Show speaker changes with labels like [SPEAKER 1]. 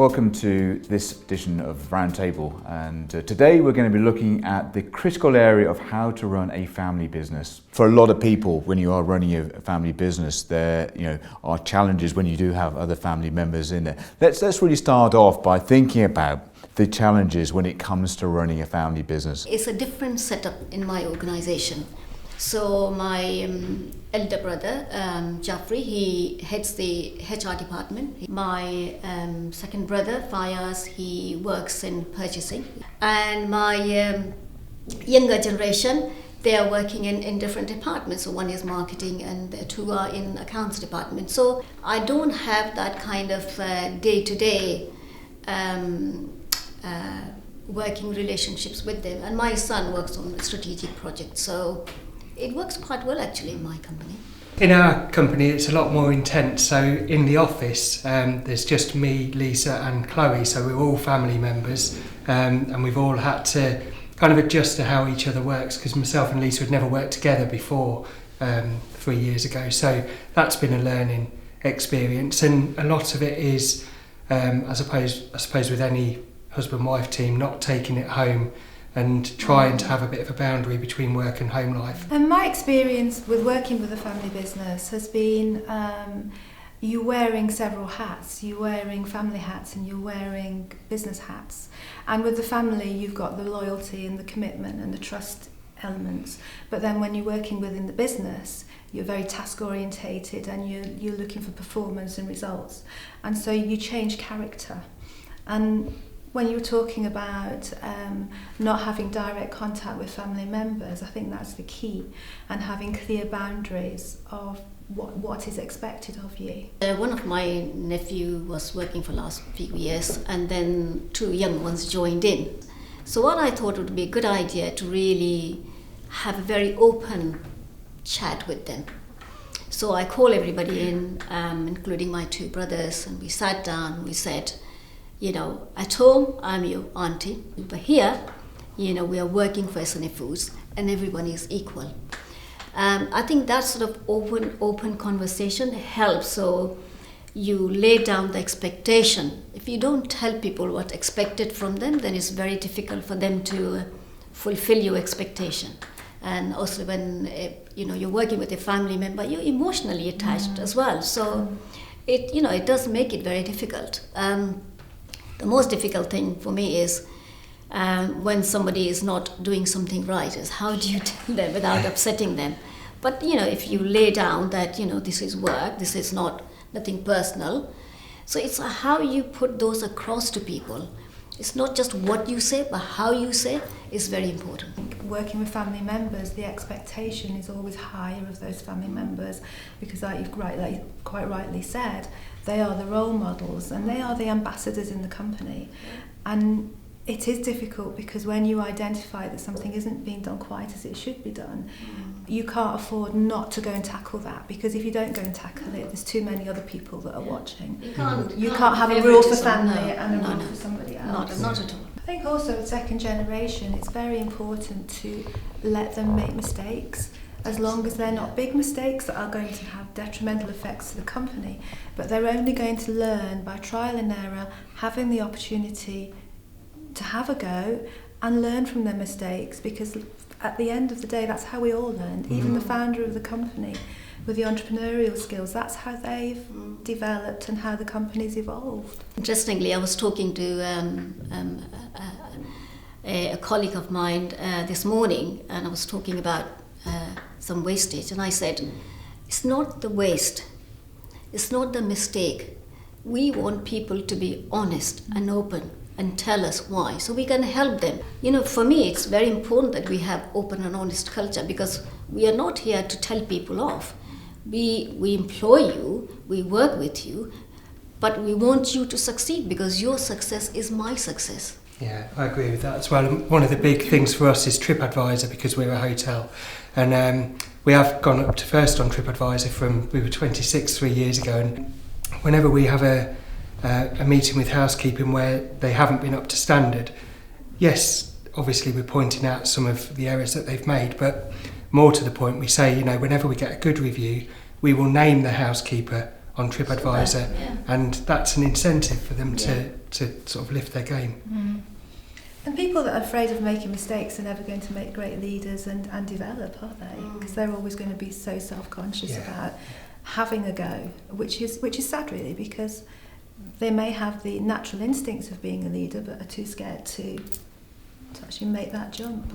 [SPEAKER 1] Welcome to this edition of Roundtable, and today we're going to be looking at the critical area of how to run a family business. For a lot of people, when you are running a family business, there are challenges when you do have other family members in there. Let's really start off by thinking about the challenges when it comes to running a family business.
[SPEAKER 2] It's a different setup in my organization. So my elder brother, Jacqui, he heads the HR department. My second brother, Fayaz, he works in purchasing. And my younger generation, they are working in different departments. So one is marketing and the two are in accounts department. So I don't have that kind of day-to-day working relationships with them. And my son works on strategic projects. So it works quite well actually in my company.
[SPEAKER 3] In our company it's a lot more intense, so in the office there's just me, Lisa and Chloe, so we're all family members and we've all had to kind of adjust to how each other works, because myself and Lisa had never worked together before 3 years ago, so that's been a learning experience, and a lot of it is I suppose with any husband-wife team, not taking it home and trying to have a bit of a boundary between work and home life.
[SPEAKER 4] And my experience with working with a family business has been you wearing several hats. You're wearing family hats and you're wearing business hats. And with the family, you've got the loyalty and the commitment and the trust elements. But then when you're working within the business, you're very task orientated and you're looking for performance and results. And so you change character. And when you were talking about not having direct contact with family members, I think that's the key, and having clear boundaries of what is expected of you.
[SPEAKER 2] One of my nephew was working for the last few years, and then two young ones joined in. So what I thought would be a good idea to really have a very open chat with them. So I called everybody in, including my two brothers, and we sat down, we said, at home, I'm your auntie, but here, we are working for SNA Foods and everyone is equal. I think that sort of open conversation helps. So you lay down the expectation. If you don't tell people what's expected from them, then it's very difficult for them to fulfill your expectation. And also when, you're working with a family member, you're emotionally attached as well. So it does make it very difficult. The most difficult thing for me is when somebody is not doing something right, is how do you tell them without upsetting them? But if you lay down that this is work, this is nothing personal, so it's how you put those across to people. It's not just what you say, but how you say is very important.
[SPEAKER 4] Working with family members, the expectation is always higher of those family members, because like you've quite rightly said, they are the role models and they are the ambassadors in the company. And it is difficult because when you identify that something isn't being done quite as it should be done, you can't afford not to go and tackle that, because if you don't go and tackle it, there's too many other people that are watching. You can't have a rule for family and a rule for somebody else.
[SPEAKER 2] Not at all.
[SPEAKER 4] I think also with second generation, it's very important to let them make mistakes, as long as they're not big mistakes that are going to have detrimental effects to the company, but they're only going to learn by trial and error, having the opportunity to have a go and learn from their mistakes, because at the end of the day, that's how we all learned. Even the founder of the company, with the entrepreneurial skills, that's how they've developed and how the company's evolved.
[SPEAKER 2] Interestingly, I was talking to a colleague of mine this morning, and I was talking about some wastage, and I said, it's not the waste, it's not the mistake. We want people to be honest and open and tell us why, so we can help them. For me, it's very important that we have open and honest culture, because we are not here to tell people off. We employ you, we work with you, but we want you to succeed, because your success is my success.
[SPEAKER 3] Yeah, I agree with that as well. And one of the big things for us is TripAdvisor, because we're a hotel. And we have gone up to first on TripAdvisor we were 26 3 years ago. And whenever we have a meeting with housekeeping where they haven't been up to standard, yes, obviously we're pointing out some of the errors that they've made, but more to the point, we say, whenever we get a good review, we will name the housekeeper on TripAdvisor, and that's an incentive for them to to sort of lift their game.
[SPEAKER 4] Mm. And people that are afraid of making mistakes are never going to make great leaders and develop, are they? Because they're always going to be so self-conscious about having a go, which is sad really, because they may have the natural instincts of being a leader but are too scared to actually make that jump.